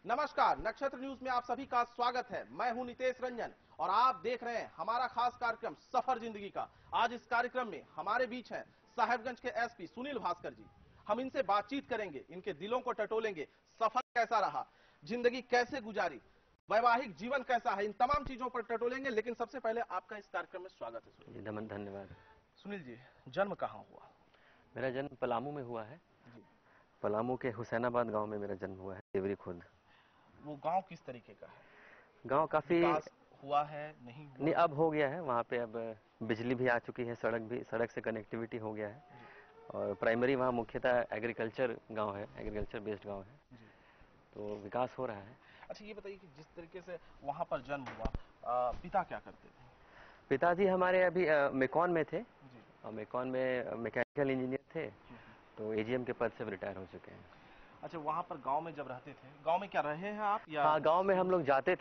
नमस्कार, नक्षत्र न्यूज में आप सभी का स्वागत है। मैं हूं नितेश रंजन और आप देख रहे हैं हमारा खास कार्यक्रम सफर जिंदगी का। आज इस कार्यक्रम में हमारे बीच हैं साहेबगंज के एसपी सुनील भास्कर जी। हम इनसे बातचीत करेंगे, इनके दिलों को टटोलेंगे। सफर कैसा रहा, जिंदगी कैसे गुजारी, वैवाहिक जीवन कैसा है, इन तमाम चीजों पर टटोलेंगे। लेकिन सबसे पहले आपका इस कार्यक्रम में स्वागत है सुनील जी। धन्यवाद। सुनील जी, जन्म कहाँ हुआ? मेरा जन्म पलामू में हुआ है जी। पलामू के हुसैनाबाद गांव में मेरा जन्म हुआ है, देवरी खुर्द। वो गांव किस तरीके का है? गांव काफी विकास हुआ है, नहीं हुआ? नहीं, अब हो गया है। वहाँ पे अब बिजली भी आ चुकी है, सड़क से कनेक्टिविटी हो गया है। जी। और प्राइमरी वहाँ मुख्यतः एग्रीकल्चर गांव है, एग्रीकल्चर बेस्ड गांव है, जी। तो विकास हो रहा है। अच्छा, ये बताइए कि जिस तरीके से वहाँ पर जन्म हुआ, पिता क्या करते थे? पिताजी हमारे अभी मेकॉन में थे। जी। और मेकॉन में मैकेनिकल इंजीनियर थे, तो एजीएम के पद से रिटायर हो चुके हैं। अच्छा, वहाँ पर गांव में जब रहते थे, गांव में क्या रहे हैं आप या? हाँ, गांव में हम लोग जाते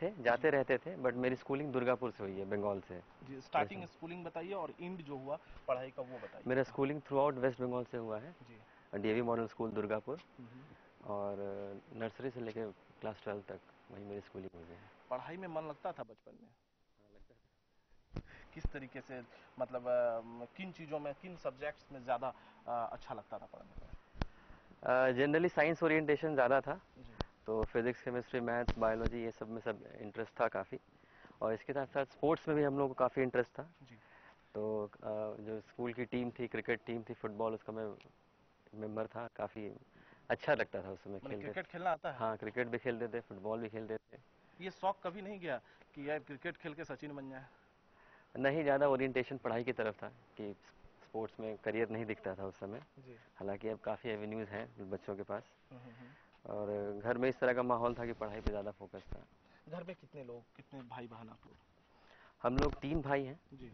रहते थे, बट मेरी स्कूलिंग दुर्गापुर से हुई है, बंगाल से। जी, स्टार्टिंग स्कूलिंग बताइए और एंड जो हुआ पढ़ाई का वो बताइए। मेरा schooling throughout West Bengal से हुआ है। जी। डीएवी मॉडल स्कूल दुर्गापुर, और नर्सरी से लेकर क्लास 12 तक वहीं मेरी स्कूलिंग हुई है। पढ़ाई में मन लगता था बचपन में? किस तरीके से, मतलब किन चीजों में, किन सब्जेक्ट्स में ज्यादा अच्छा लगता था पढ़ने में? जनरली साइंस ओरिएंटेशन ज़्यादा था, जी। तो फिजिक्स, केमिस्ट्री, मैथ्स, बायोलॉजी ये सब में सब इंटरेस्ट था काफ़ी। और इसके साथ साथ स्पोर्ट्स में भी हम लोग को काफ़ी इंटरेस्ट था। जी। तो जो स्कूल की टीम थी, क्रिकेट टीम थी, फुटबॉल, उसका मैं मेंबर था। काफ़ी अच्छा लगता था उस समय खेलते। क्रिकेट खेलना आता है? हाँ, क्रिकेट भी खेलते थे, फुटबॉल भी खेलते थे। ये शौक कभी नहीं गया कि यार क्रिकेट खेल के सचिन बन जाए? नहीं, ज़्यादा ओरिएंटेशन पढ़ाई की तरफ था कि स्पोर्ट्स में करियर नहीं दिखता था उस समय। जी। हालांकि अब काफ़ी एवेन्यूज़ हैं बच्चों के पास। हम्म। और घर में इस तरह का माहौल था कि पढ़ाई पे ज़्यादा फोकस था। घर में कितने लोग, कितने भाई बहन आप लोग? हम लोग 3 भाई हैं। जी।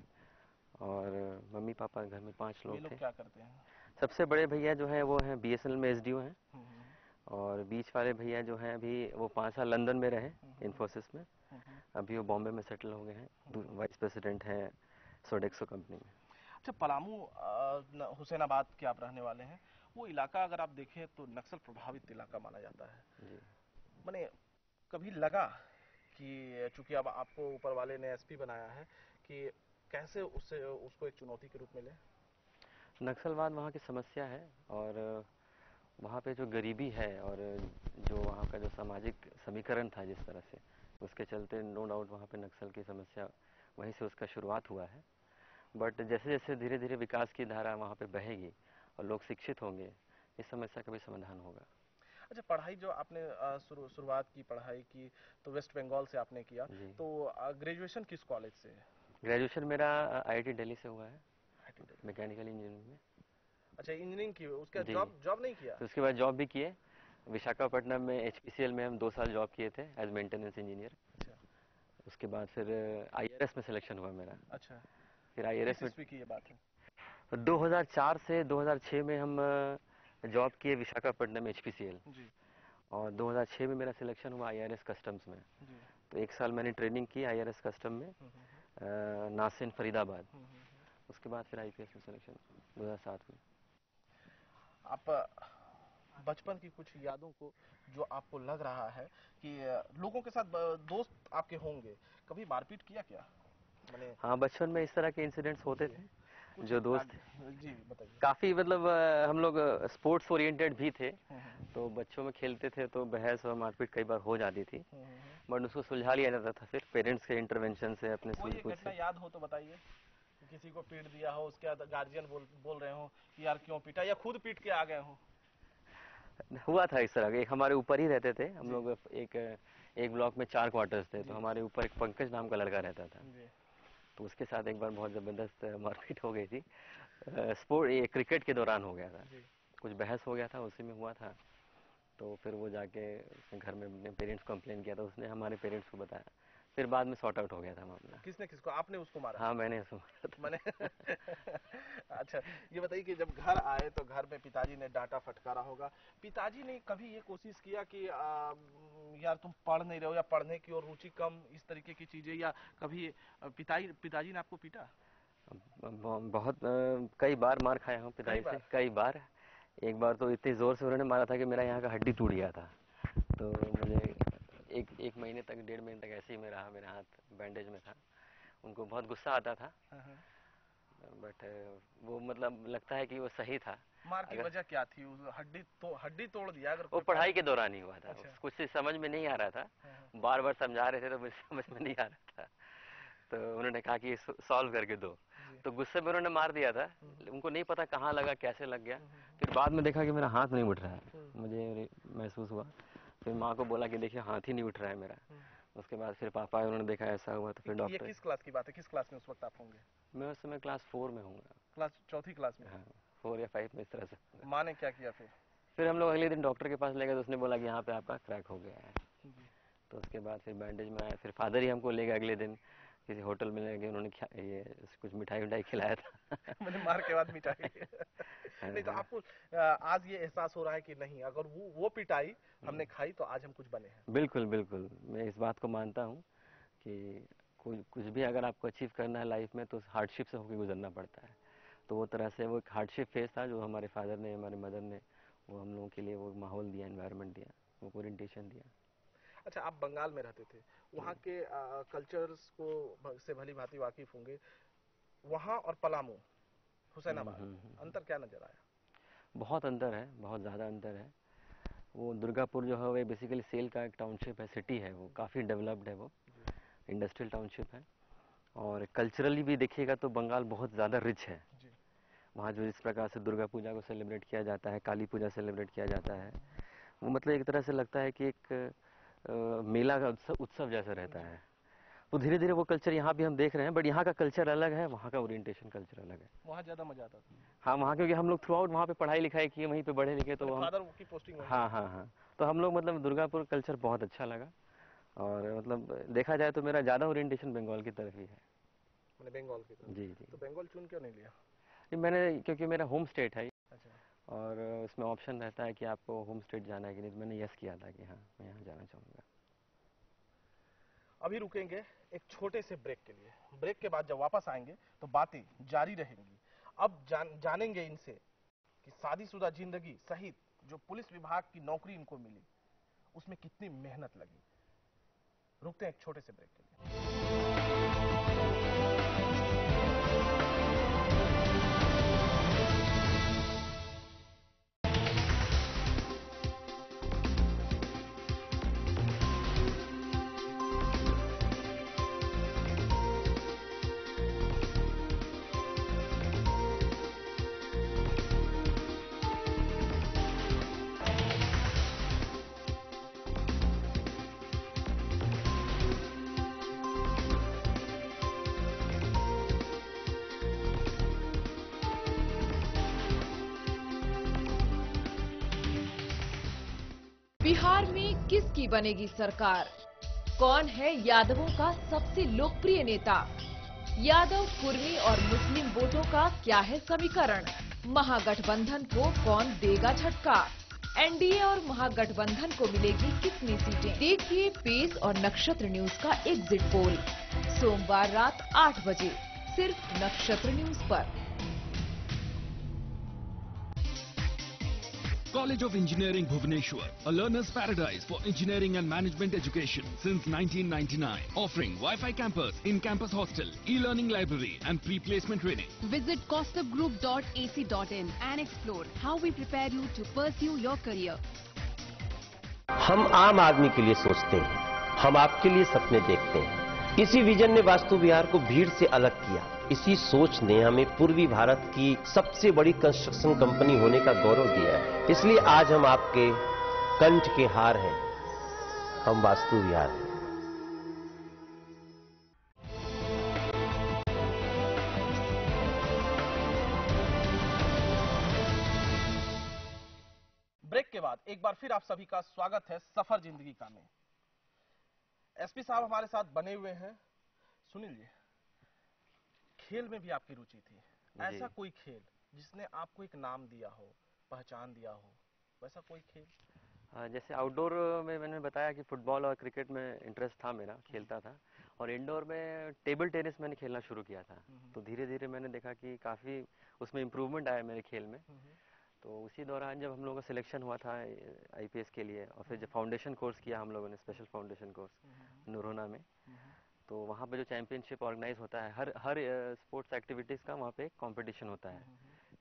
और मम्मी पापा, घर में 5 वे लोग लोग थे। क्या करते हैं? सबसे बड़े भैया जो हैं वो हैं बीएसएनएल में एसडीओ हैं। हम्म। और बीच वाले भैया जो हैं अभी वो 5 साल लंदन में रहे, इन्फोसिस में। हम्म। अभी वो बॉम्बे में सेटल हो गए हैं, वाइस प्रेसिडेंट हैं सोडेक्सो कंपनी में। अच्छा, पलामू हुसैनाबाद के आप रहने वाले हैं। वो इलाका अगर आप देखें तो नक्सल प्रभावित इलाका माना जाता है। जी। मैंने कभी लगा कि चूंकि अब आपको ऊपर वाले ने एसपी बनाया है कि कैसे उससे उसको एक चुनौती के रूप में ले? नक्सलवाद वहाँ की समस्या है, और वहाँ पे जो गरीबी है और जो वहाँ का जो सामाजिक समीकरण था जिस तरह से, उसके चलते नो डाउट वहाँ पे नक्सल की समस्या वहीं से उसका शुरुआत हुआ है। बट जैसे जैसे धीरे धीरे विकास की धारा वहाँ पे बहेगी और लोग शिक्षित होंगे, इस समस्या का भी समाधान होगा। अच्छा, पढ़ाई जो आपने शुरुआत की पढ़ाई की तो वेस्ट बंगाल से आपने किया, तो ग्रेजुएशन किस कॉलेज से? ग्रेजुएशन मेरा आईआईटी दिल्ली से हुआ है, आईआईटी मैकेनिकल इंजीनियरिंग में। अच्छा, इंजीनियरिंग की, उसका जी। जॉब नहीं किया? तो उसके बाद जॉब भी किए, विशाखापट्टनम में एचपीसीएल में हम 2 साल जॉब किए थे एज मेंटेनेंस इंजीनियर। अच्छा। उसके बाद फिर आईआरएस में सिलेक्शन हुआ मेरा। अच्छा, फिर आईआरएस किस में ईस्वी की ये बात है? 2004 से 2006 में हम जॉब किए विशाखापट्टनम एचपीसीएल। जी। और 2006 में मेरा सिलेक्शन हुआ आईआरएस कस्टम्स में। जी। तो 1 साल मैंने ट्रेनिंग की आईआरएस कस्टम में, नासिन फरीदाबाद। उसके बाद फिर आईपीएस में सिलेक्शन 2007 में। आप बचपन की कुछ यादों को, जो आपको लग रहा है कि लोगों के साथ दोस्त आपके होंगे, कभी मारपीट किया क्या? मैंने हाँ, बचपन में इस तरह के इंसिडेंट्स होते थे। कुछ जो दोस्त जी बताइए। काफी, मतलब हम लोग स्पोर्ट्स ओरिएंटेड भी थे, तो बच्चों में खेलते थे तो बहस और मारपीट कई बार हो जाती थी। बट उसको सुलझा लिया जाता था फिर पेरेंट्स के इंटरवेंशन से, अपने कोई एक सूझबूझ घटना से। याद हो तो बताइए कि किसी को पीट दिया हो, उसके बाद गार्जियन बोल रहे हो कि यार क्यों पीटा, या खुद पीट के आ गए हो? हुआ था इस तरह के। एक हमारे ऊपर ही रहते थे हम लोग, एक ब्लॉक में 4 क्वार्टर्स थे, तो हमारे ऊपर एक पंकज नाम का लड़का रहता था। तो उसके साथ एक बार बहुत जबरदस्त मारपीट हो गई थी। ये क्रिकेट के दौरान हो गया था, कुछ बहस हो गया था, उसी में हुआ था। तो फिर वो जाके उसने घर में अपने पेरेंट्स को कंप्लेन किया था, उसने हमारे पेरेंट्स को बताया। फिर बाद में सॉर्ट आउट हो गया था मामला। किसने किसको, आपने उसको मारा? हाँ, मैंने उसको मारा था। मैंने अच्छा, ये बताइए कि जब घर आए तो घर में पिताजी ने डांटा फटकारा होगा। पिताजी ने कभी ये कोशिश किया कि यार तुम पढ़ नहीं रहे हो, या पढ़ने की ओर रुचि कम, इस तरीके की चीजें, या कभी पिताजी ने आपको पीटा? बहुत कई बार मार खाया हूँ पिताजी से, बार? कई बार। एक बार तो इतनी जोर से उन्होंने मारा था कि मेरा यहाँ का हड्डी टूट गया था। तो मुझे एक महीने तक, 1.5 महीने तक ऐसे ही में रहा, मेरा हाथ बैंडेज में था। उनको बहुत गुस्सा आता था, बट वो मतलब लगता है कि वो सही था। मार की वजह क्या थी? हड्डी तोड़ दिया अगर? वो पढ़ाई के दौरान ही हुआ था। अच्छा। कुछ समझ में नहीं आ रहा था, बार बार समझा रहे थे तो मुझे समझ में नहीं आ रहा था, तो उन्होंने कहा कि सॉल्व करके दो, तो गुस्से में उन्होंने मार दिया था। उनको नहीं पता कहाँ लगा, कैसे लग गया। फिर बाद में देखा कि मेरा हाथ नहीं उठ रहा है, मुझे महसूस हुआ। फिर माँ को बोला कि देखिए हाथ ही नहीं उठ रहा है मेरा। उसके बाद फिर पापा आए, उन्होंने देखा ऐसा हुआ, तो फिर ये डॉक्टर। किस क्लास की बात है? किस क्लास में उस वक्त आप होंगे? मैं उस समय क्लास 4 में हूँगा। क्लास चौथी क्लास में? हाँ, 4 या 5 में, इस तरह से। माँ ने क्या किया फिर हम लोग अगले दिन डॉक्टर के पास ले गए, तो उसने बोला कि यहाँ पे आपका क्रैक हो गया है। तो उसके बाद फिर बैंडेज में आया। फिर फादर ही हमको ले गए अगले दिन, किसी होटल में ले गए, उन्होंने ये कुछ मिठाई खिलाया था। मैंने मार के बाद मिठाई। नहीं तो आपको आज ये एहसास हो रहा है कि नहीं, अगर वो पिटाई हमने खाई तो आज हम कुछ बने हैं? बिल्कुल बिल्कुल, मैं इस बात को मानता हूँ कि कुछ भी अगर आपको अचीव करना है लाइफ में, तो हार्डशिप से होकर गुजरना पड़ता है। तो वो तरह से वो एक हार्डशिप फेस था, जो हमारे फादर ने, हमारे मदर ने, वो हम लोगों के लिए वो माहौल दिया, एनवायरनमेंट दिया, वो ओरिएंटेशन दिया। अच्छा, आप बंगाल में रहते थे, वहाँ के कल्चर्स को से भली भांति वाकिफ होंगे। वहाँ और पलामू, हुसैनाबाद, अंतर क्या नजर आया? बहुत अंतर है, बहुत ज़्यादा अंतर है। वो दुर्गापुर जो है वो बेसिकली सेल का एक टाउनशिप है, सिटी है, वो काफ़ी डेवलप्ड है, वो इंडस्ट्रियल टाउनशिप है। और कल्चरली भी देखिएगा तो बंगाल बहुत ज़्यादा रिच है। वहाँ जो इस प्रकार से दुर्गा पूजा को सेलिब्रेट किया जाता है, काली पूजा सेलिब्रेट किया जाता है, वो मतलब एक तरह से लगता है कि एक मेला का उत्सव जैसा रहता है। तो धीरे धीरे वो कल्चर यहाँ भी हम देख रहे हैं, बट यहाँ का कल्चर अलग है, वहाँ का ओरिएंटेशन कल्चर अलग है। वहाँ ज्यादा मजा आता था? हाँ, वहाँ क्योंकि हम लोग थ्रू आउट वहाँ पे पढ़ाई लिखाई किए, वहीं पे पढ़े लिखे, तो हम, फादर की पोस्टिंग वहीं? हाँ हाँ हाँ, तो हम लोग मतलब दुर्गापुर कल्चर बहुत अच्छा लगा। और मतलब देखा जाए तो मेरा ज़्यादा ओरिएंटेशन बंगाल की तरफ ही है। मैंने बंगाल की तरफ? जी जी। तो बंगाल चुन क्यों नहीं लिया? मैंने, क्योंकि मेरा होम स्टेट है। अच्छा। और उसमें ऑप्शन रहता है कि आपको होम स्टेट जाना है कि नहीं, तो मैंने यस किया था कि हाँ, मैं यहाँ जाना चाहूँगा। अभी रुकेंगे एक छोटे से ब्रेक के लिए। ब्रेक के बाद जब वापस आएंगे तो बातें जारी रहेंगी। अब जानेंगे इनसे कि शादीशुदा जिंदगी सहित जो पुलिस विभाग की नौकरी इनको मिली, उसमें कितनी मेहनत लगी। रुकते हैं एक छोटे से ब्रेक के लिए। बिहार में किसकी बनेगी सरकार? कौन है यादवों का सबसे लोकप्रिय नेता? यादव, कुर्मी और मुस्लिम वोटों का क्या है समीकरण? महागठबंधन को कौन देगा झटका? एनडीए और महागठबंधन को मिलेगी कितनी सीटें? देखिए पेस और नक्षत्र न्यूज का एग्जिट पोल, सोमवार रात 8 बजे, सिर्फ नक्षत्र न्यूज पर। College of Engineering Bhubaneswar, a learner's paradise for engineering and management education since 1999, offering Wi-Fi campus, in-campus hostel, e-learning library and pre-placement training. Visit costofgroup.ac.in and explore how we prepare you to pursue your career. हम आम आदमी के लिए सोचते हैं, हम आपके लिए सपने देखते हैं। इसी विजन ने वास्तु विहार को भीड़ से अलग किया। इसी सोच ने हमें पूर्वी भारत की सबसे बड़ी कंस्ट्रक्शन कंपनी होने का गौरव दिया है। इसलिए आज हम आपके कंठ के हार हैं, हम वास्तु विहार हैं। ब्रेक के बाद एक बार फिर आप सभी का स्वागत है सफर जिंदगी का में। एसपी साहब हमारे साथ बने हुए हैं। सुनील जी, खेल में भी आपकी रुचि थी, ऐसा कोई खेल जिसने आपको एक नाम दिया हो, पहचान दिया हो, वैसा कोई खेल? जैसे आउटडोर में मैंने बताया कि फुटबॉल और क्रिकेट में इंटरेस्ट था मेरा, खेलता था। और इंडोर में टेबल टेनिस मैंने खेलना शुरू किया था। तो धीरे धीरे मैंने देखा कि काफ़ी उसमें इम्प्रूवमेंट आया मेरे खेल में। तो उसी दौरान जब हम लोगों का सिलेक्शन हुआ था आईपीएस के लिए, और फिर जब फाउंडेशन कोर्स किया हम लोगों ने, स्पेशल फाउंडेशन कोर्स नरोना में, तो वहाँ पे जो चैंपियनशिप ऑर्गेनाइज होता है, हर स्पोर्ट्स एक्टिविटीज़ का वहाँ पे एक कंपटीशन होता है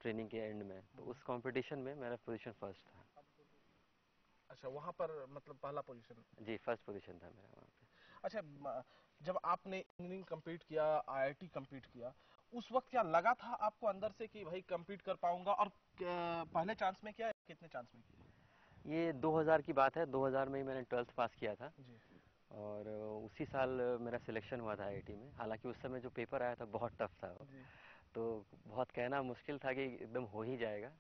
ट्रेनिंग के एंड में, तो उस कंपटीशन में मेरा पोजीशन फर्स्ट था। अच्छा, वहाँ पर मतलब पहला पोजीशन? जी, फर्स्ट पोजीशन था मेरा वहाँ पे। अच्छा, जब आपने इंजीनियरिंग कंप्लीट किया, आईआईटी कंप्लीट किया, उस वक्त क्या लगा था आपको अंदर से कि भाई कंप्लीट कर पाऊंगा? और पहले चांस में किया, कितने चांस में किया? ये 2000 की बात है, 2000 में ही मैंने 12th पास किया था जी। और उसी साल मेरा सिलेक्शन हुआ था आईआईटी में। हालांकि उस समय जो पेपर आया था बहुत टफ था वो, जी। तो बहुत कहना मुश्किल था कि एकदम हो ही जाएगा,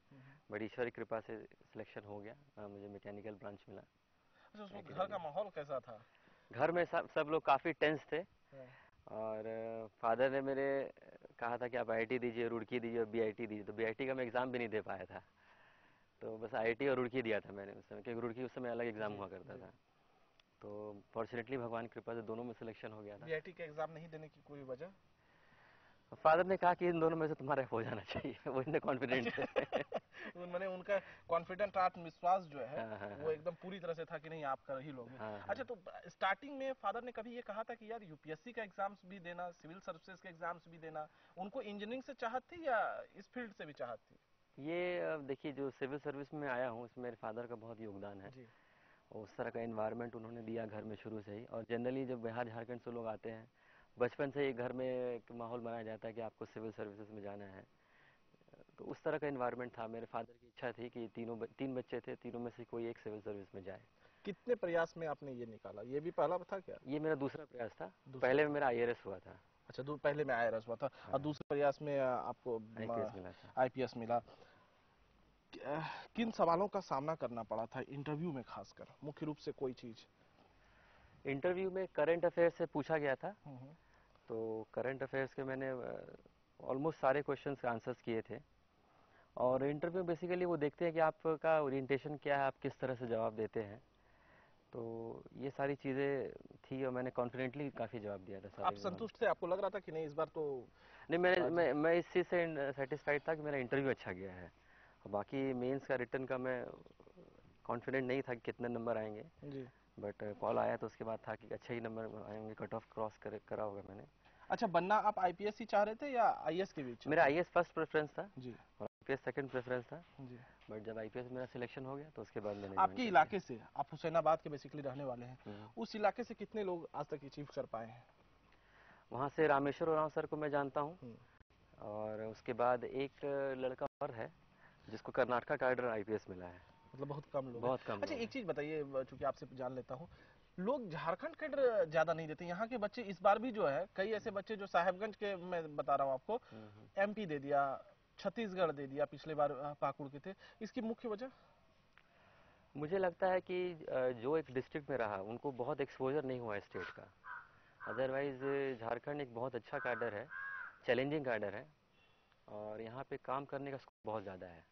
बड़ी ईश्वर की कृपा से सिलेक्शन हो गया, मुझे मैकेनिकल ब्रांच मिला। अच्छा, उस वक्त घर का माहौल कैसा था? घर में सब लोग काफ़ी टेंस थे, और फादर ने मेरे कहा था कि आप आईआईटी दीजिए, रुड़की दीजिए और बीआईटी दीजिए, तो बीआईटी का मैं एग्ज़ाम भी नहीं दे पाया था, तो बस आईआईटी और रुड़की दिया था मैंने उस समय, क्योंकि रुड़की उस समय अलग एग्ज़ाम हुआ करता था। तो फॉर्चुनेटली भगवान की कृपा से दोनों में सिलेक्शन हो गया था। बीआईटी के एग्जाम नहीं देने की कोई वजह? फादर ने कहा कि इन दोनों में से तुम्हारा हो जाना चाहिए, वो इतने कॉन्फिडेंट थे। मैंने उनका कॉन्फिडेंट आत्मविश्वास जो है हाँ, हाँ, वो एकदम पूरी तरह से था कि नहीं आप कर ही लोगे। हाँ, हाँ। अच्छा, तो स्टार्टिंग में फादर ने कभी ये कहा था कि यार यूपीएससी का एग्जाम्स भी देना, सिविल सर्विसेज के एग्जाम्स भी देना, उनको इंजीनियरिंग से चाहत थी या इस फील्ड से भी चाहत थी? ये देखिए, जो सिविल सर्विस में आया हूँ उसमें मेरे फादर का बहुत योगदान है जी। और उस तरह का एनवायरनमेंट उन्होंने दिया घर में शुरू से ही। और जनरली जब बिहार झारखंड से लोग आते हैं, बचपन से ही घर में एक माहौल बनाया जाता है कि आपको सिविल सर्विसेज में जाना है, तो उस तरह का एनवायरनमेंट था। मेरे फादर की इच्छा थी कि तीन बच्चे थे, तीनों में से कोई एक सिविल सर्विस में जाए। कितने प्रयास में आपने ये निकाला? ये भी पहला था क्या? ये मेरा दूसरा प्रयास था, पहले में मेरा आईआरएस हुआ था। अच्छा, पहले में आईआरएस हुआ था और दूसरे प्रयास में आपको आईपीएस मिला था। आईपीएस मिला। किन सवालों का सामना करना पड़ा था इंटरव्यू में, खासकर मुख्य रूप से कोई चीज? इंटरव्यू में करंट अफेयर्स से पूछा गया था, तो करंट अफेयर्स के मैंने ऑलमोस्ट सारे क्वेश्चंस के आंसर्स किए थे। और इंटरव्यू बेसिकली वो देखते हैं कि आपका ओरिएंटेशन क्या है, आप किस तरह से जवाब देते हैं, तो ये सारी चीज़ें थी और मैंने कॉन्फिडेंटली काफ़ी जवाब दिया था सारे। आप संतुष्ट थे? आपको लग रहा था कि नहीं इस बार तो? नहीं, मैं इस चीज़ से सेटिस्फाइड था कि मेरा इंटरव्यू अच्छा गया है, और बाकी मेंस का रिटर्न का मैं कॉन्फिडेंट नहीं था कि कितने नंबर आएंगे जी। बट कॉल आया तो उसके बाद था कि अच्छे ही नंबर आएंगे, कट ऑफ क्रॉस करा होगा मैंने। अच्छा, बनना आप आईपीएस ही चाह रहे थे या आईएएस के बीच? मेरा आईएएस फर्स्ट प्रेफरेंस था जी। और आईपीएस सेकंड प्रेफरेंस था, जी। बट जब आईपीएस मेरा सिलेक्शन हो गया तो उसके बाद मैंने आपके इलाके से, आप हुसैनाबाद के बेसिकली रहने वाले हैं, उस इलाके से कितने लोग आज तक अचीव कर पाए हैं? वहाँ से रामेश्वर उरांव सर को मैं जानता हूँ, और उसके बाद एक लड़का और है जिसको कर्नाटका कैडर आईपीएस मिला है। मतलब बहुत कम लोग। बहुत कम। अच्छा, एक चीज बताइए, चूंकि आपसे जान लेता हूँ, लोग झारखंड कैडर ज्यादा नहीं देते। यहाँ के बच्चे इस बार भी जो है, कई ऐसे बच्चे जो साहेबगंज के, मैं बता रहा हूँ आपको, एमपी दे दिया, छत्तीसगढ़ दे दिया, पिछले बार पाकुड़ के थे। इसकी मुख्य वजह? मुझे लगता है कि जो एक डिस्ट्रिक्ट में रहा उनको बहुत एक्सपोजर नहीं हुआ स्टेट का। अदरवाइज झारखंड एक बहुत अच्छा कैडर है, चैलेंजिंग कैडर है, और यहाँ पे काम करने का स्कोप बहुत ज़्यादा है।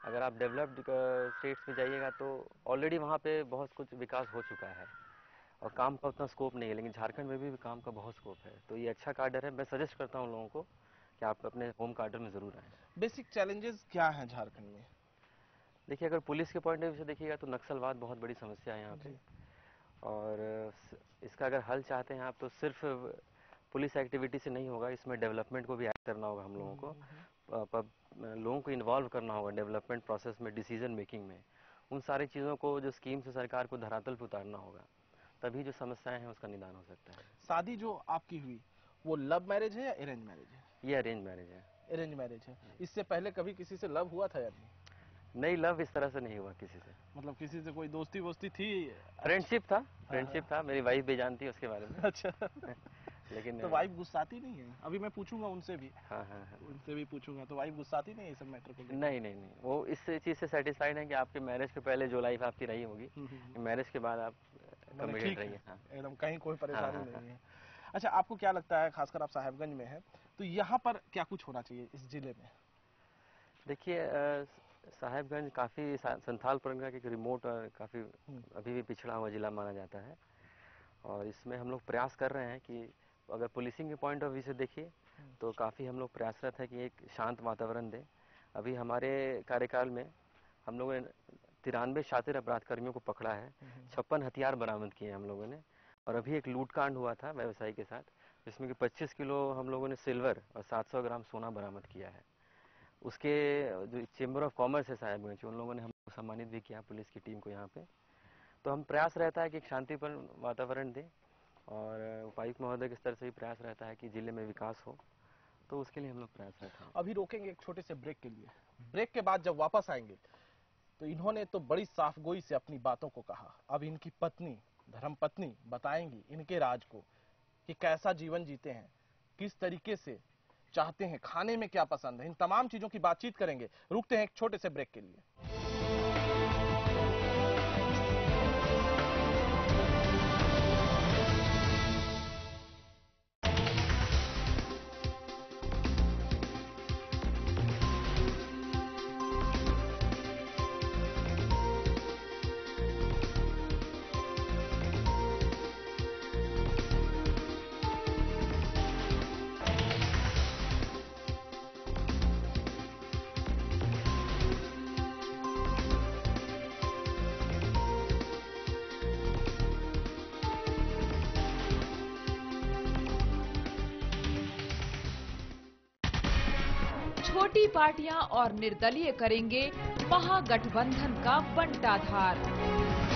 अगर आप डेवलप्ड स्टेट्स में जाइएगा तो ऑलरेडी वहाँ पे बहुत कुछ विकास हो चुका है और काम का उतना स्कोप नहीं है, लेकिन झारखंड में भी काम का बहुत स्कोप है। तो ये अच्छा कैडर है, मैं सजेस्ट करता हूँ लोगों को कि आप अपने होम कैडर में ज़रूर आएँ। बेसिक चैलेंजेस क्या हैं झारखंड में? देखिए, अगर पुलिस के पॉइंट ऑफ व्यू से देखिएगा तो नक्सलवाद बहुत बड़ी समस्या है यहाँ पे, और इसका अगर हल चाहते हैं आप तो सिर्फ पुलिस एक्टिविटी से नहीं होगा, इसमें डेवलपमेंट को भी ऐड करना होगा हम लोगों को, लोगों को इन्वॉल्व करना होगा डेवलपमेंट प्रोसेस में, डिसीजन मेकिंग में। उन सारी चीज़ों को, जो स्कीम से सरकार को धरातल पर उतारना होगा, तभी जो समस्याएं हैं उसका निदान हो सकता है। शादी जो आपकी हुई वो लव मैरिज है या अरेंज मैरिज है? ये अरेंज मैरिज है। अरेंज मैरिज है। इससे पहले कभी किसी से लव हुआ था या नहीं? नहीं, लव इस तरह से नहीं हुआ किसी से। मतलब किसी से कोई दोस्ती वोस्ती थी? फ्रेंडशिप था, मेरी वाइफ भी जानती है उसके बारे में। अच्छा। लेकिन तो वाइफ गुस्साती नहीं है? अभी मैं पूछूंगा उनसे भी। हाँ, उनसे भी पूछूंगा, तो वाइफ गुस्साती नहीं है सब मैटर को? नहीं, वो इस चीज़ से सेटिस्फाइड है कि आपके मैरिज के पहले जो लाइफ आपकी रही होगी, मैरिज के बाद आप कमिटेड रहिए। हाँ, एकदम, कहीं कोई परेशानी हाँ, नहीं है। अच्छा, आपको क्या लगता है, खासकर आप साहेबगंज में हैं, तो यहाँ पर क्या कुछ होना चाहिए इस जिले में? देखिए, साहेबगंज काफ़ी संथाल परगना के एक रिमोट और काफ़ी अभी भी पिछड़ा हुआ जिला माना जाता है, और इसमें हम लोग प्रयास कर रहे हैं कि अगर पुलिसिंग के पॉइंट ऑफ व्यू से देखिए तो काफ़ी हम लोग प्रयासरत है कि एक शांत वातावरण दें, अभी हमारे कार्यकाल में हम लोगों ने 93 शातिर अपराध कर्मियों को पकड़ा है, 56 हथियार बरामद किए हैं हम लोगों ने। और अभी एक लूटकांड हुआ था व्यवसायी के साथ, जिसमें कि 25 किलो हम लोगों ने सिल्वर और 700 ग्राम सोना बरामद किया है। उसके जो चेंबर ऑफ कॉमर्स है साहेबगंज, उन लोगों ने हमको सम्मानित भी किया, पुलिस की टीम को यहाँ पे। तो हम प्रयास रहता है कि एक शांतिपूर्ण वातावरण दें, और उपायुक्त महोदय के स्तर से भी प्रयास रहता है कि जिले में विकास हो, तो उसके लिए हम लोग प्रयास रहते हैं। अभी रोकेंगे एक छोटे से ब्रेक के लिए। ब्रेक के बाद जब वापस आएंगे तो इन्होंने तो बड़ी साफगोई से अपनी बातों को कहा। अब इनकी पत्नी, धर्मपत्नी बताएंगी इनके राज को कि कैसा जीवन जीते हैं, किस तरीके से चाहते हैं, खाने में क्या पसंद है। इन तमाम चीजों की बातचीत करेंगे। रुकते हैं एक छोटे से ब्रेक के लिए। छोटी पार्टियां और निर्दलीय करेंगे महागठबंधन का बंटाधार।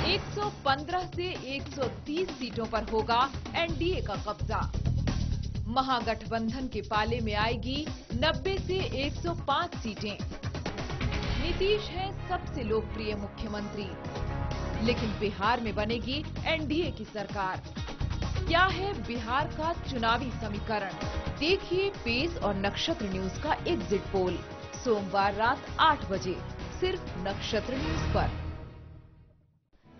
115 से 130 सीटों पर होगा एनडीए का कब्जा। महागठबंधन के पाले में आएगी 90 से 105 सीटें। नीतीश है सबसे लोकप्रिय मुख्यमंत्री, लेकिन बिहार में बनेगी एनडीए की सरकार। क्या है बिहार का चुनावी समीकरण? देखिए पेस और नक्षत्र न्यूज का एग्जिट पोल सोमवार रात 8 बजे सिर्फ नक्षत्र न्यूज पर।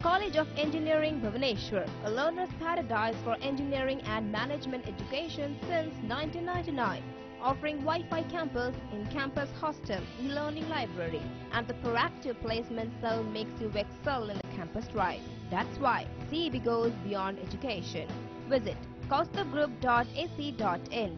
College of Engineering Bhubaneswar, a learner's paradise for engineering and management education since 1999, offering Wi-Fi campus, in-campus hostel, e-learning library, and the proactive placement cell makes you excel in the campus drive. That's why CEB goes beyond education. Visit kaustubgroup.ac.in.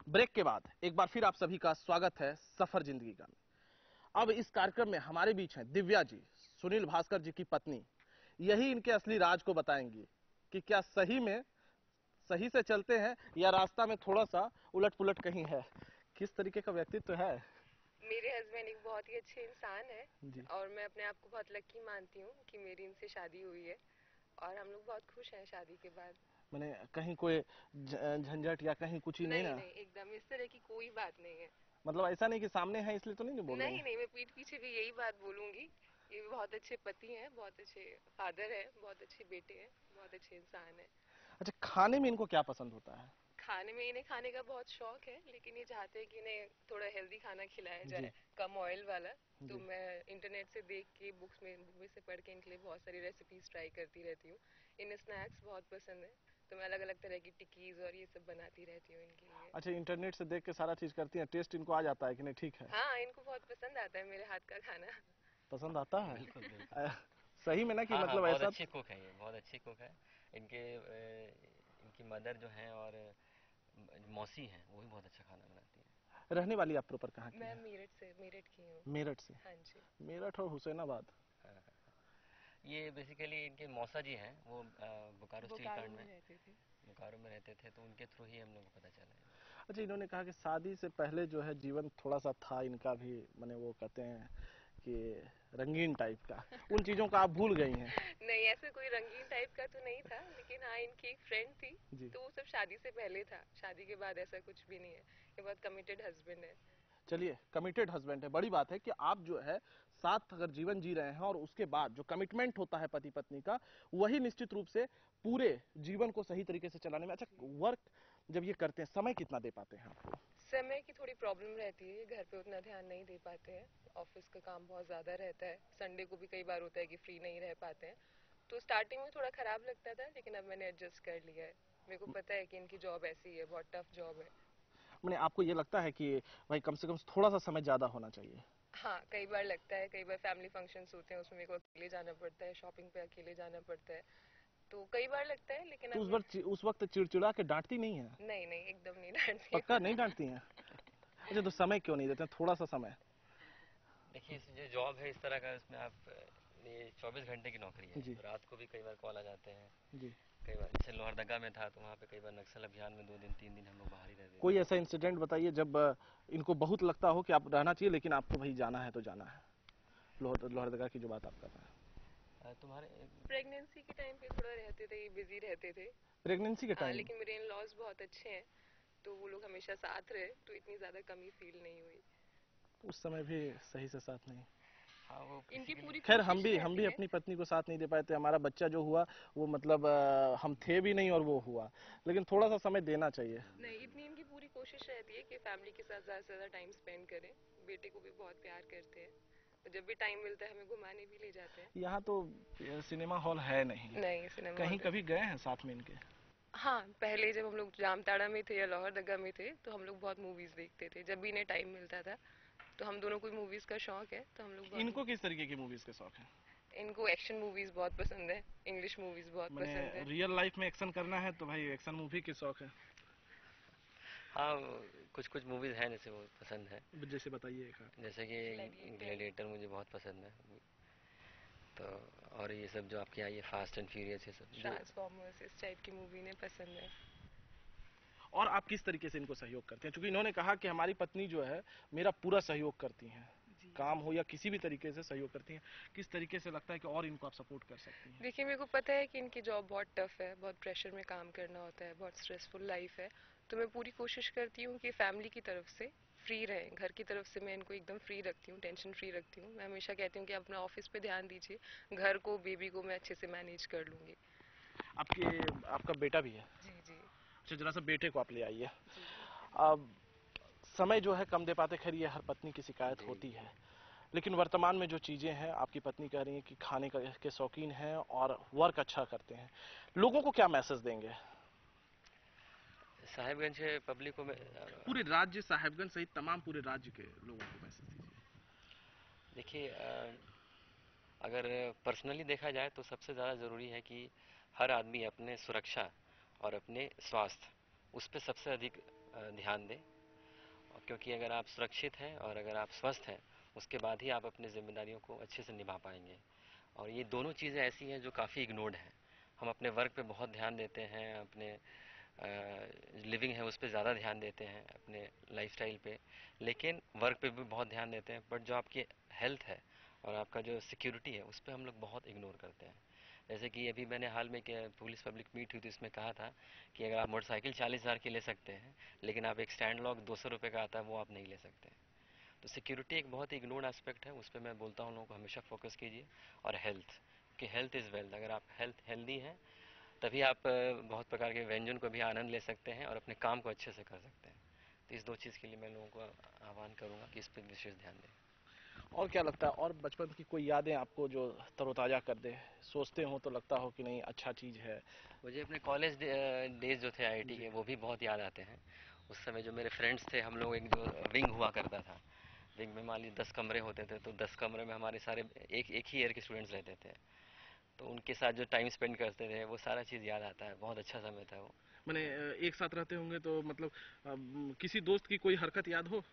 Break के बाद एक बार फिर आप सभी का स्वागत है सफर जिंदगी का। अब इस कार्यक्रम में हमारे बीच हैं दिव्या जी, सुनील भास्कर जी की पत्नी। यही इनके असली राज को बताएंगी कि क्या सही में सही से चलते हैं या रास्ता में थोड़ा सा उलट पुलट कहीं है। किस तरीके का व्यक्तित्व है? मेरे हस्बैंड एक बहुत ही अच्छे इंसान है जी। और मैं अपने आप को बहुत लकी मानती हूँ कि मेरी इनसे शादी हुई है और हम लोग बहुत खुश हैं शादी के बाद। मैंने कहीं कोई झंझट या कहीं कुछ ही नहीं ना? नहीं, एकदम इस तरह की कोई बात नहीं है। मतलब ऐसा नहीं कि सामने है इसलिए तो नहीं बोल रहे हैं? नहीं, मैं पीठ पीछे भी यही बात बोलूंगी। ये बहुत अच्छे पति हैं, बहुत अच्छे फादर हैं, बहुत अच्छे बेटे हैं, बहुत अच्छे इंसान हैं। अच्छा, खाने में इनको क्या पसंद होता है? खाने में इन्हें खाने का बहुत शौक है, लेकिन ये चाहते हैं कि इन्हें थोड़ा हेल्दी खाना खिलाया जाए, कम ऑयल वाला। तो मैं इंटरनेट से देख के बुक्स में से पढ़ के इनके लिए बहुत सारी रेसिपीज ट्राई करती रहती हूँ। इन्हें स्नैक्स बहुत पसंद है, तो मैं अलग अलग तरह की टिक्कीज और ये सब बनाती रहती हूँ इनके लिए। अच्छा, इंटरनेट से देख के सारा चीज करती हैं, टेस्ट इनको आ जाता है कि नहीं? ठीक है। हाँ, इनको बहुत पसंद आता है मेरे हाथ का खाना। पसंद आता है? बिल्कुल बिल्कुल। सही में ना कि हाँ, मतलब बहुत ऐसा? अच्छी कुक है ये, बहुत अच्छी कुक है। इनकी मदर जो है और मौसी हैं, वो भी बहुत अच्छा खाना बनाती हैं। रहने वाली आप प्रॉपर कहाँ की मैं हैं? मेरठ की हूँ। मेरठ से? हाँ जी। मेरठ और हुसैनाबाद। हाँ। ये बेसिकली इनके मौसा जी हैं, वो बोकारो स्टील प्लांट में रहते थे। बोकारो में रहते थे, तो उनके थ्रू ही हम लोग को पता चला है। अच्छा, इन्होंने कहा कि शादी से पहले जो है जीवन थोड़ा सा था इनका भी, माने वो कहते हैं कि रंगीन टाइप का। उन चीजों को आप भूल गई हैं? नहीं, ऐसे कोई रंगीन टाइप का तो नहीं था, लेकिन हाँ इनकी एक फ्रेंड थी, तो वो सब शादी से पहले था। शादी के बाद ऐसा कुछ भी नहीं है। ये बहुत कमिटेड हस्बैंड है। चलिए, कमिटेड हस्बैंड है, बड़ी बात है कि आप जो है साथ अगर जीवन जी रहे हैं और उसके बाद जो कमिटमेंट होता है पति पत्नी का, वही निश्चित रूप से पूरे जीवन को सही तरीके से चलाने में। अच्छा, वर्क जब ये करते हैं, समय कितना दे पाते हैं आपको? समय की थोड़ी प्रॉब्लम रहती है, घर पे उतना ध्यान नहीं दे पाते हैं, ऑफिस का काम बहुत ज़्यादा रहता है, संडे को भी कई बार होता है कि फ्री नहीं रह पाते हैं। तो स्टार्टिंग में थोड़ा खराब लगता था, लेकिन अब मैंने एडजस्ट कर लिया है। मेरे को पता है कि इनकी जॉब ऐसी है, बहुत टफ जॉब है। मैंने आपको ये लगता है कि भाई कम से कम थोड़ा सा समय ज्यादा होना चाहिए? हाँ, कई बार लगता है, कई बार फैमिली फंक्शंस होते हैं, उसमें मेरे को अकेले जाना पड़ता है, शॉपिंग पे अकेले जाना पड़ता है, तो कई बार लगता है, लेकिन तो अब उस वक्त चिड़चिड़ा के डांटती नहीं है? नहीं नहीं, एकदम नहीं डांटती। पक्का नहीं डांटती हैं? अच्छा, तो समय क्यों नहीं देते हैं, थोड़ा सा समय? देखिए, जो जॉब है इस तरह का, इसमें आप ये 24 घंटे की नौकरी है। जी। तो रात को भी कई बार कॉल आ जाते हैं। जी। कई बार जैसे लोहरदगा में था, तो वहाँ पे कई बार नक्सल अभियान में 2 दिन 3 दिन हम लोग बाहर ही रहते थे। कोई ऐसा इंसिडेंट बताइए जब इनको बहुत लगता हो कि आप रहना चाहिए, लेकिन आपको भाई जाना है तो जाना है। लोहरदगा की जो बात आप कर रहे हैं। तुम्हारे प्रेगनेंसी के टाइम पे थोड़ा रहते थे, बिजी रहते थे। प्रेगनेंसी के हाँ, टाइम? लेकिन मेरे इन लॉज बहुत अच्छे हैं, तो वो लोग हमेशा साथ रहे, तो इतनी ज्यादा कमी फील नहीं हुई। उस समय भी सही से साथ नहीं? हाँ, वो इनकी पूरी खैर, कोशिश हम भी रहती है। अपनी पत्नी को साथ नहीं दे पाए थे। हमारा बच्चा जो हुआ वो मतलब हम थे भी नहीं और वो हुआ, लेकिन थोड़ा सा समय देना चाहिए। नहीं, इतनी इनकी पूरी कोशिश रहती है कि फैमिली के साथ ज्यादा से ज्यादा टाइम स्पेंड करें। बेटे को भी बहुत प्यार करते हैं, तो जब भी टाइम मिलता है हमें घुमाने भी ले जाते हैं। यहाँ तो सिनेमा हॉल है नहीं। नहीं, सिनेमा कहीं हॉल कभी गए हैं साथ में इनके? हाँ, पहले जब हम लोग जामताड़ा में थे या लोहरदगा में थे, तो हम लोग बहुत मूवीज देखते थे, जब भी इन्हें टाइम मिलता था। तो हम दोनों को मूवीज का शौक है, तो हम लोग इनको किस तरीके की मूवीज का शौक है? इनको एक्शन मूवीज बहुत पसंद है, इंग्लिश मूवीज बहुत पसंद है। रियल लाइफ में एक्शन करना है तो भाई एक्शन मूवी के शौक है। हाँ, कुछ कुछ मूवीज हैं जैसे वो पसंद है। जैसे बताइए एक आध। जैसे कि ग्लैडिएटर मुझे बहुत पसंद है। तो और ये सब जो आपकी आई है, फास्ट एंड फ्यूरियस, ये सब जो ट्रांसफॉर्मर्स, इस टाइप की मूवी इन्हें पसंद है। और आप किस तरीके से इनको सहयोग करते हैं? क्योंकि इन्होंने कहा कि हमारी पत्नी जो है मेरा पूरा सहयोग करती हैं, काम हो या किसी भी तरीके से सहयोग करती हैं। किस तरीके से लगता है कि और इनको आप सपोर्ट कर सकती हैं? देखिए, मेरे को पता है कि इनकी जॉब बहुत टफ है, बहुत प्रेशर में काम करना होता है, बहुत स्ट्रेसफुल लाइफ है, तो मैं पूरी कोशिश करती हूँ कि फैमिली की तरफ से फ्री रहें, घर की तरफ से मैं इनको एकदम फ्री रखती हूँ, टेंशन फ्री रखती हूँ। मैं हमेशा कहती हूँ कि अपना ऑफिस पे ध्यान दीजिए, घर को, बेबी को मैं अच्छे से मैनेज कर लूँगी। आपका बेटा भी है? जी जी। अच्छा, जरा सा बेटे को आप ले आइए। अब समय जो है कम दे पाते, खैर ये हर पत्नी की शिकायत होती है, लेकिन वर्तमान में जो चीजें हैं, आपकी पत्नी कह रही है कि खाने के शौकीन हैं और वर्क अच्छा करते हैं, लोगों को क्या मैसेज देंगे? साहिबगंज पब्लिक को मैं पूरे राज्य, साहिबगंज सहित तमाम पूरे राज्य के लोगों को मैसेज दीजिए। देखिए, अगर पर्सनली देखा जाए तो सबसे ज़्यादा ज़रूरी है कि हर आदमी अपने सुरक्षा और अपने स्वास्थ्य, उस पर सबसे अधिक ध्यान दें। क्योंकि अगर आप सुरक्षित हैं और अगर आप स्वस्थ हैं, उसके बाद ही आप अपनी जिम्मेदारियों को अच्छे से निभा पाएंगे। और ये दोनों चीज़ें ऐसी हैं जो काफ़ी इग्नोर्ड हैं। हम अपने वर्क पे बहुत ध्यान देते हैं, अपने लिविंग है उस पर ज़्यादा ध्यान देते हैं, अपने लाइफस्टाइल पे, लेकिन वर्क पे भी बहुत ध्यान देते हैं। बट जो आपकी हेल्थ है और आपका जो सिक्योरिटी है, उस पर हम लोग बहुत इग्नोर करते हैं। जैसे कि अभी मैंने हाल में पुलिस पब्लिक मीट हुई थी, इसमें कहा था कि अगर आप मोटरसाइकिल 40,000 की ले सकते हैं, लेकिन आप एक स्टैंड लॉक 200 रुपये का आता है, वो आप नहीं ले सकते। तो सिक्योरिटी एक बहुत ही इग्नोर्ड एस्पेक्ट है, उस पर मैं बोलता हूँ लोगों को हमेशा फोकस कीजिए। और हेल्थ, कि हेल्थ इज़ वेल्थ। अगर आप हेल्दी हैं, तभी आप बहुत प्रकार के व्यंजन को भी आनंद ले सकते हैं और अपने काम को अच्छे से कर सकते हैं। तो इस 2 चीज़ के लिए मैं लोगों को आह्वान करूँगा कि इस पर विशेष ध्यान दें। और क्या लगता है, और बचपन की कोई यादें आपको जो तरोताजा कर दे, सोचते हो तो लगता हो कि नहीं अच्छा चीज है? मुझे अपने कॉलेज डेज जो थे आईआईटी के, वो भी बहुत याद आते हैं। उस समय जो मेरे फ्रेंड्स थे, हम लोग एक जो विंग हुआ करता था, विंग में मान लीजिए 10 कमरे होते थे, तो 10 कमरे में हमारे सारे एक ही ईयर के स्टूडेंट्स रहते थे। तो उनके साथ जो टाइम स्पेंड करते थे, वो सारा चीज़ याद आता है। बहुत अच्छा समय था वो। मैंने एक साथ रहते होंगे तो मतलब किसी दोस्त की कोई हरकत याद हो?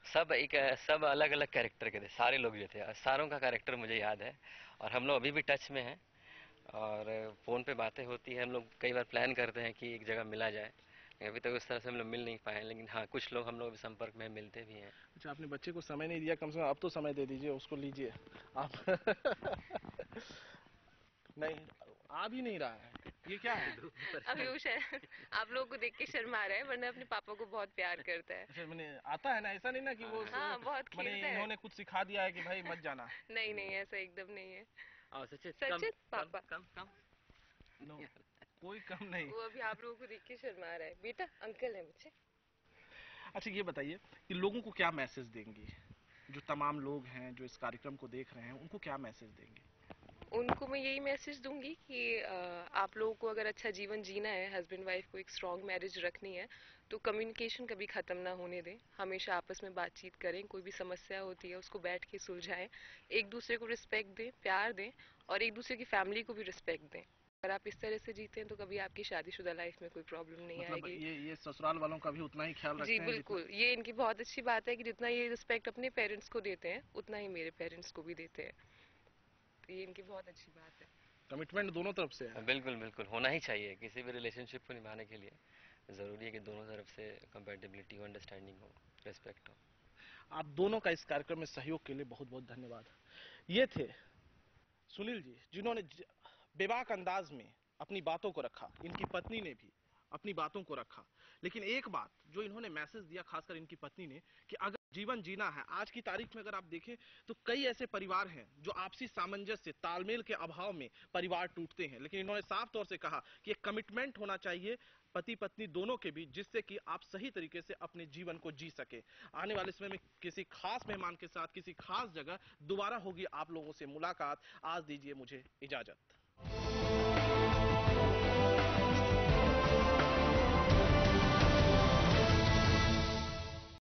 सब अलग अलग कैरेक्टर के थे, सारे लोग जो थे, सारों का कैरेक्टर मुझे याद है। और हम लोग अभी भी टच में हैं और फ़ोन पे बातें होती है। हम लोग कई बार प्लान करते हैं कि एक जगह मिला जाए, लेकिन अभी तक उस तरह से हम लोग मिल नहीं पाए। लेकिन हाँ, कुछ लोग हम लोग भी संपर्क में मिलते भी हैं। अच्छा, आपने बच्चे को समय नहीं दिया, कम से कम अब तो समय दे दीजिए, उसको लीजिए आप। नहीं, आ भी नहीं रहा है, ये क्या है? अभी वो शायद आप लोगों को देख के शर्मा रहा है, वरना अपने पापा को बहुत प्यार करता है। अच्छा, मैंने आता है ना, ऐसा नहीं ना कि वो हाँ, बहुत मैंने खेलता है। इन्होंने कुछ सिखा दिया है कि भाई मत जाना। नहीं नहीं, ऐसा एकदम नहीं है। सचिन सचिन पापा कम नो, कोई कम नहीं। वो अभी आप लोगों को देख के शर्मा रहा है। बेटा अंकल है मुझे। अच्छा ये बताइए कि लोगों को क्या मैसेज देंगी, जो तमाम लोग हैं जो इस कार्यक्रम को देख रहे हैं, उनको क्या मैसेज देंगे? उनको मैं यही मैसेज दूंगी कि आप लोगों को अगर अच्छा जीवन जीना है, हस्बैंड वाइफ को एक स्ट्रांग मैरिज रखनी है, तो कम्युनिकेशन कभी ख़त्म ना होने दें। हमेशा आपस में बातचीत करें, कोई भी समस्या होती है उसको बैठ के सुलझाएं, एक दूसरे को रिस्पेक्ट दें, प्यार दें, और एक दूसरे की फैमिली को भी रिस्पेक्ट दें। अगर आप इस तरह से जीते हैं तो कभी आपकी शादीशुदा लाइफ में कोई प्रॉब्लम नहीं मतलब आएगी। ये ससुराल वालों का भी उतना ही ख्याल रखते जी हैं बिल्कुल, ये इनकी बहुत अच्छी बात है कि जितना ये रिस्पेक्ट अपने पेरेंट्स को देते हैं उतना ही मेरे पेरेंट्स को भी देते हैं। तो ये इनकी बहुत अच्छी बात है। कमिटमेंट दोनों तरफ से है। बिल्कुल बिल्कुल होना ही चाहिए किसी भी रिलेशनशिप को निभाने के लिए। ज़रूरी है कि दोनों तरफ से कंपैटिबिलिटी हो, अंडरस्टैंडिंग हो, रिस्पेक्ट हो। आप दोनों का इस कार्यक्रम में सहयोग के लिए बहुत बहुत धन्यवाद। ये थे सुनील जी, जिन्होंने बेबाक अंदाज में अपनी बातों को रखा। इनकी पत्नी ने भी अपनी बातों को रखा, लेकिन एक बात जो इन्होंने मैसेज दिया, खासकर इनकी पत्नी ने, कि अगर जीवन जीना है, आज की तारीख में अगर आप देखें तो कई ऐसे परिवार हैं जो आपसी सामंजस्य, तालमेल के अभाव में परिवार टूटते हैं, लेकिन इन्होंने साफ तौर से कहा कि एक कमिटमेंट होना चाहिए पति पत्नी दोनों के बीच, जिससे कि आप सही तरीके से अपने जीवन को जी सके। आने वाले समय में किसी खास मेहमान के साथ किसी खास जगह दोबारा होगी आप लोगों से मुलाकात। आज दीजिए मुझे इजाजत।